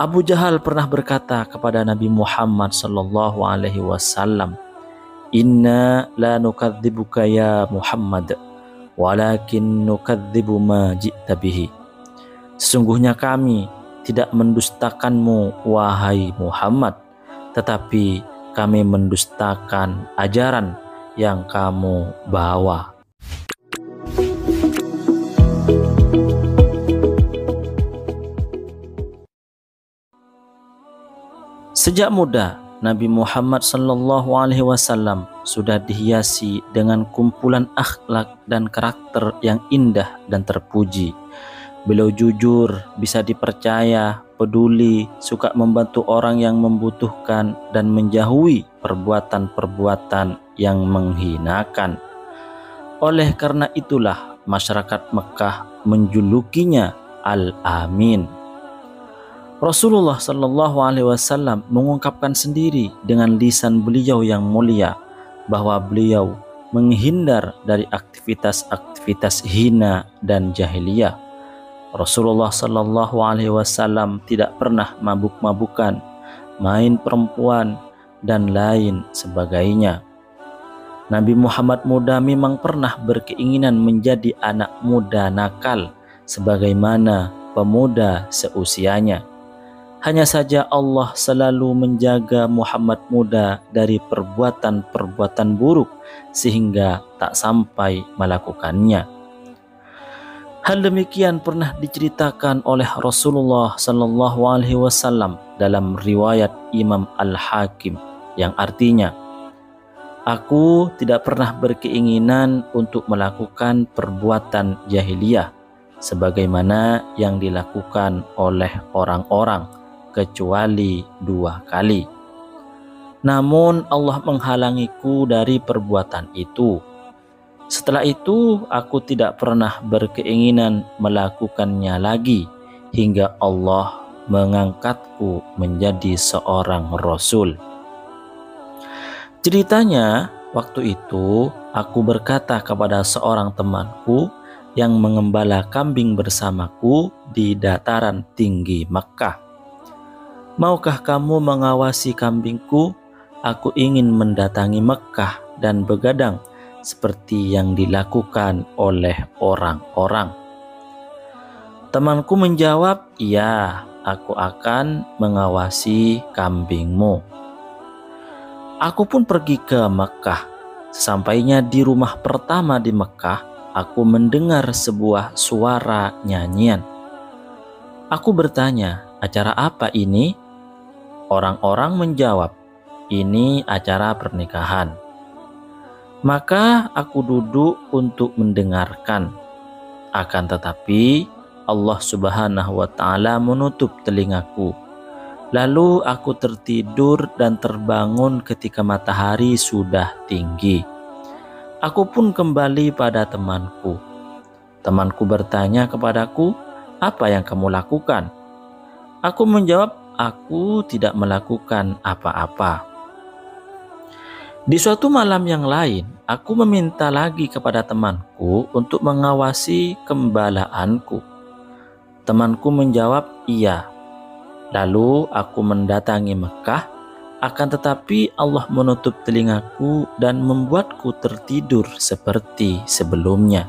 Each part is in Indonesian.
Abu Jahal pernah berkata kepada Nabi Muhammad sallallahu alaihi wasallam, "Inna la nukadzibuka ya Muhammad, walakin nukadzibu ma ji'ta bihi." Sesungguhnya kami tidak mendustakanmu wahai Muhammad, tetapi kami mendustakan ajaran yang kamu bawa. Sejak muda, Nabi Muhammad SAW sudah dihiasi dengan kumpulan akhlak dan karakter yang indah dan terpuji. Beliau jujur, bisa dipercaya, peduli, suka membantu orang yang membutuhkan, dan menjauhi perbuatan-perbuatan yang menghinakan. Oleh karena itulah masyarakat Mekah menjulukinya Al-Amin. Rasulullah Shallallahu Alaihi Wasallam mengungkapkan sendiri dengan lisan beliau yang mulia bahwa beliau menghindar dari aktivitas-aktivitas hina dan jahiliyah. Rasulullah Shallallahu Alaihi Wasallam tidak pernah mabuk-mabukan, main perempuan, dan lain sebagainya. Nabi Muhammad muda memang pernah berkeinginan menjadi anak muda nakal sebagaimana pemuda seusianya. Hanya saja Allah selalu menjaga Muhammad muda dari perbuatan-perbuatan buruk sehingga tak sampai melakukannya. Hal demikian pernah diceritakan oleh Rasulullah Sallallahu Alaihi Wasallam dalam riwayat Imam Al-Hakim yang artinya, "Aku tidak pernah berkeinginan untuk melakukan perbuatan jahiliyah sebagaimana yang dilakukan oleh orang-orang kecuali 2 kali. Namun Allah menghalangiku dari perbuatan itu. Setelah itu aku tidak pernah berkeinginan melakukannya lagi hingga Allah mengangkatku menjadi seorang Rasul." Ceritanya, waktu itu aku berkata kepada seorang temanku yang mengembala kambing bersamaku di dataran tinggi Makkah, "Maukah kamu mengawasi kambingku? Aku ingin mendatangi Mekkah dan begadang seperti yang dilakukan oleh orang-orang." Temanku menjawab, "Iya, aku akan mengawasi kambingmu." Aku pun pergi ke Mekkah. Sesampainya di rumah pertama di Mekkah, aku mendengar sebuah suara nyanyian. Aku bertanya, "Acara apa ini?" Orang-orang menjawab, "Ini acara pernikahan." Maka aku duduk untuk mendengarkan. Akan tetapi Allah Subhanahu wa Ta'ala menutup telingaku. Lalu aku tertidur dan terbangun ketika matahari sudah tinggi. Aku pun kembali pada temanku. Temanku bertanya kepadaku, "Apa yang kamu lakukan?" Aku menjawab, "Aku tidak melakukan apa-apa." Di suatu malam yang lain, aku meminta lagi kepada temanku untuk mengawasi gembalaanku. Temanku menjawab, "Iya." Lalu aku mendatangi Mekkah, akan tetapi Allah menutup telingaku dan membuatku tertidur seperti sebelumnya.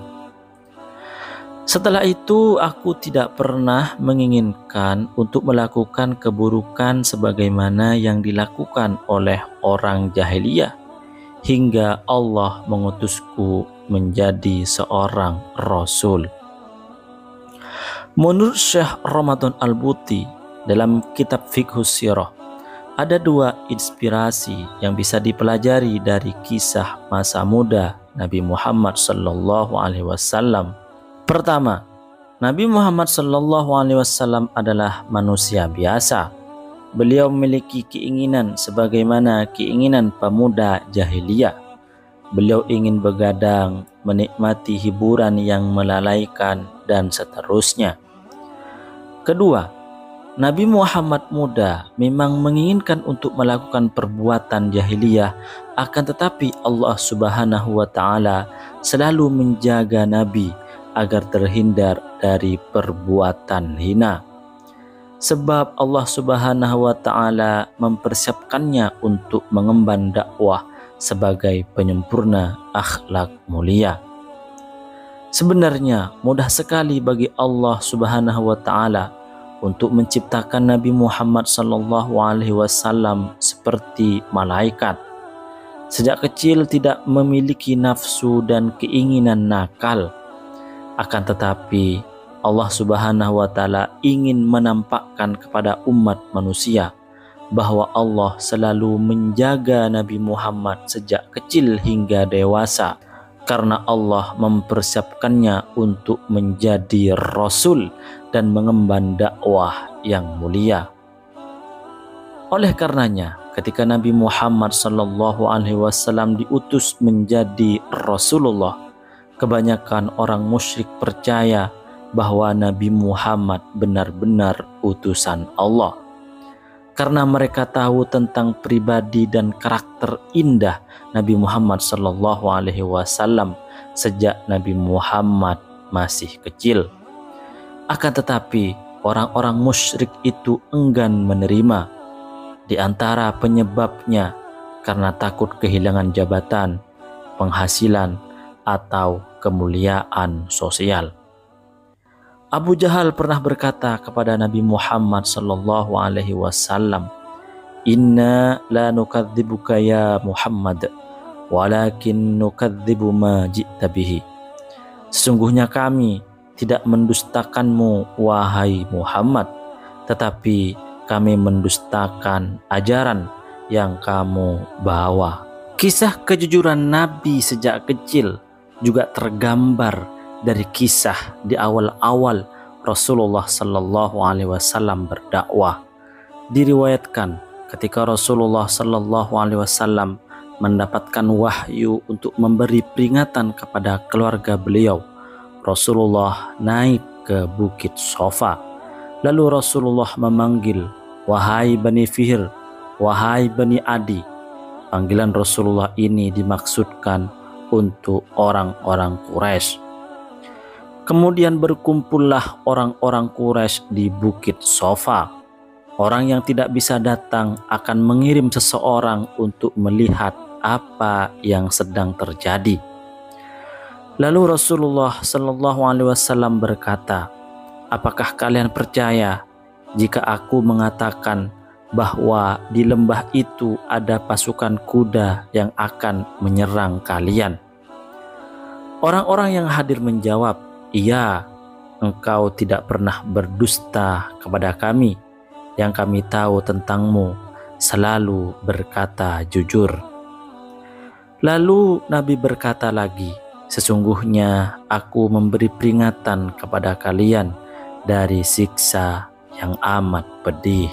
Setelah itu aku tidak pernah menginginkan untuk melakukan keburukan sebagaimana yang dilakukan oleh orang jahiliyah hingga Allah mengutusku menjadi seorang Rasul. Menurut Syekh Ramadan Al-Buti dalam kitab Fiqhus Sirah, ada 2 inspirasi yang bisa dipelajari dari kisah masa muda Nabi Muhammad Sallallahu Alaihi Wasallam. Pertama, Nabi Muhammad SAW adalah manusia biasa. Beliau memiliki keinginan sebagaimana keinginan pemuda jahiliyah. Beliau ingin begadang, menikmati hiburan yang melalaikan, dan seterusnya. Kedua, Nabi Muhammad muda memang menginginkan untuk melakukan perbuatan jahiliyah, akan tetapi Allah Subhanahu wa Ta'ala selalu menjaga Nabi agar terhindar dari perbuatan hina. sebab Allah Subhanahu wa taala mempersiapkannya untuk mengemban dakwah sebagai penyempurna akhlak mulia. Sebenarnya mudah sekali bagi Allah Subhanahu wa taala untuk menciptakan Nabi Muhammad sallallahu alaihi wasallam seperti malaikat. Sejak kecil tidak memiliki nafsu dan keinginan nakal. Akan tetapi Allah Subhanahu wa taala ingin menampakkan kepada umat manusia bahwa Allah selalu menjaga Nabi Muhammad sejak kecil hingga dewasa, karena Allah mempersiapkannya untuk menjadi rasul dan mengemban dakwah yang mulia. Oleh karenanya, ketika Nabi Muhammad sallallahu alaihi wasallam diutus menjadi Rasulullah, kebanyakan orang musyrik percaya bahwa Nabi Muhammad benar-benar utusan Allah. Karena mereka tahu tentang pribadi dan karakter indah Nabi Muhammad sallallahu alaihi wasallam sejak Nabi Muhammad masih kecil. Akan tetapi, orang-orang musyrik itu enggan menerima. Di antara penyebabnya karena takut kehilangan jabatan, penghasilan, atau kemuliaan sosial. Abu Jahal pernah berkata kepada Nabi Muhammad sallallahu alaihi wasallam, "Inna la nukadzibuka ya Muhammad, walakin nukadzibu ma ji'ta bihi." Sesungguhnya kami tidak mendustakanmu wahai Muhammad, tetapi kami mendustakan ajaran yang kamu bawa. Kisah kejujuran Nabi sejak kecil juga tergambar dari kisah di awal-awal Rasulullah sallallahu alaihi wasallam berdakwah. Diriwayatkan ketika Rasulullah sallallahu alaihi wasallam mendapatkan wahyu untuk memberi peringatan kepada keluarga beliau, Rasulullah naik ke Bukit Sofa. Lalu Rasulullah memanggil, "Wahai Bani Fihr, wahai Bani Adi." Panggilan Rasulullah ini dimaksudkan untuk orang-orang Quraisy. Kemudian berkumpullah orang-orang Quraisy di Bukit Sofa. Orang yang tidak bisa datang akan mengirim seseorang untuk melihat apa yang sedang terjadi. Lalu Rasulullah Shallallahu Alaihi Wasallam berkata, "Apakah kalian percaya jika aku mengatakan bahwa di lembah itu ada pasukan kuda yang akan menyerang kalian?" Orang-orang yang hadir menjawab, "Iya, engkau tidak pernah berdusta kepada kami. Yang kami tahu tentangmu selalu berkata jujur." Lalu Nabi berkata lagi, "Sesungguhnya aku memberi peringatan kepada kalian dari siksa yang amat pedih."